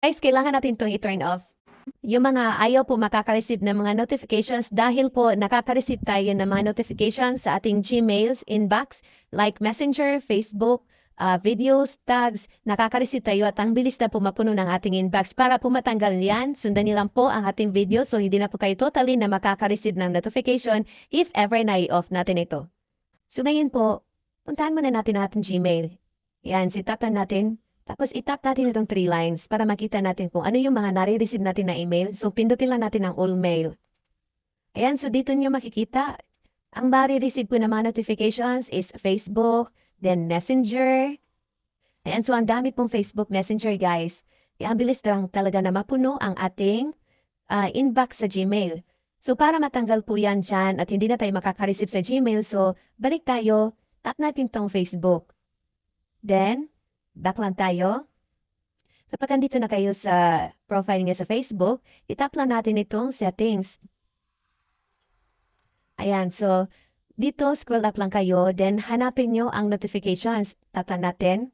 Guys, kailangan natin 'tong i-turn off. Yung mga ayaw po makaka-receive ng mga notifications dahil po nakaka-receive tayo ng mga notifications sa ating Gmails inbox like Messenger, Facebook, videos, tags, nakaka-receive tayo at ang bilis na po mapuno ng ating inbox. Para po matanggal yan, sundan niyo lang po ang ating video so hindi na po kayo totally na makaka-receive ng notification if ever na i-off natin ito. So ngayon po, puntahan muna natin ang ating Gmail. Yan, sitapan natin. Tapos itap natin itong 3 lines para makita natin kung ano yung mga nare-receive natin na email. So pindutin lang natin ang all mail. Ayan, so dito nyo makikita. Ang nare-receive ko na mga notifications is Facebook, then Messenger. Ayan, so ang dami pong Facebook Messenger guys. Kaya ang bilis lang talaga na mapuno ang ating inbox sa Gmail. So para matanggal po yan dyan at hindi na tayo makaka-receive sa Gmail, so balik tayo, tap natin tong Facebook. Then, back lang tayo. Kapag andito na kayo sa profile niya sa Facebook, itap lang natin itong settings. Ayan, so dito scroll up lang kayo, then hanapin nyo ang notifications. Tap lang natin.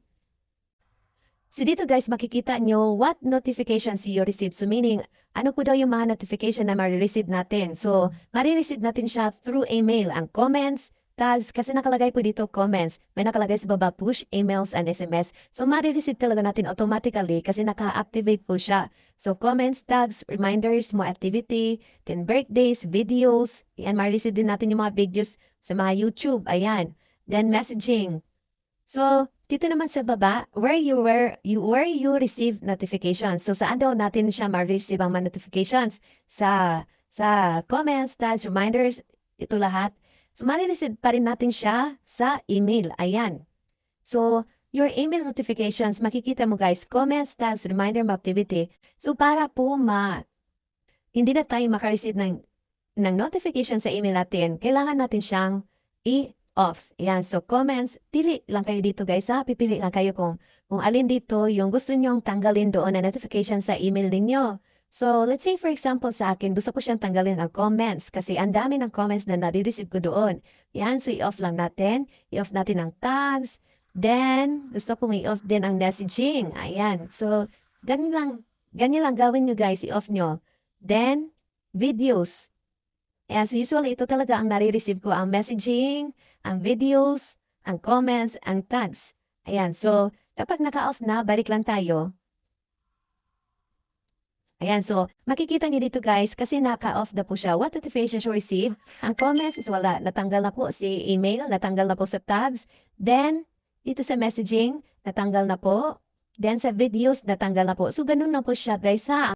So dito guys, makikita nyo what notifications you receive. So meaning, ano po daw yung mga notification na ma-receive natin. So, ma-receive natin siya through email. Ang comments, tags, kasi nakalagay po dito comments. May nakalagay sa baba push, emails, and SMS. So, ma-receive talaga natin automatically kasi naka-activate po siya. So, comments, tags, reminders, more activity, then birthdays, videos. Yan, ma-receive din natin yung mga videos sa mga YouTube. Ayan. Then messaging. So, dito naman sa baba, where you receive notifications. So, saan daw natin siya ma-receive ang mga notifications? Sa comments, tags, reminders, ito lahat. So, ma-receive pa rin natin siya sa email. Ayan. So, your email notifications, makikita mo guys, comments, tags, reminder, activity. So, para po hindi na tayo makareceive ng notification sa email natin, kailangan natin siyang off. Yan. So, comments, pili lang kayo dito guys ha. Pipili lang kayo kung alin dito yung gusto nyong tanggalin doon na notification sa email ninyo. So, let's say for example sa akin, gusto ko siyang tanggalin ang comments kasi ang dami ng comments na nare-receive ko doon. Yan. So, i-off lang natin. I-off natin ang tags. Then, gusto kong i-off din ang messaging. Ayan. So, ganyan lang gawin nyo guys. I-off nyo. Then, videos. As usually, ito talaga ang nare-receive ko, ang messaging, ang videos, ang comments, ang tags. Ayan, so kapag naka-off na, balik lang tayo. Ayan, so makikita niyo dito guys, kasi naka-off na po siya. What notifications you receive? Ang comments is wala. Natanggal na po si email, natanggal na po sa tags. Then, dito sa messaging, natanggal na po. Then sa videos, natanggal na po. So, ganun na po siya guys ha.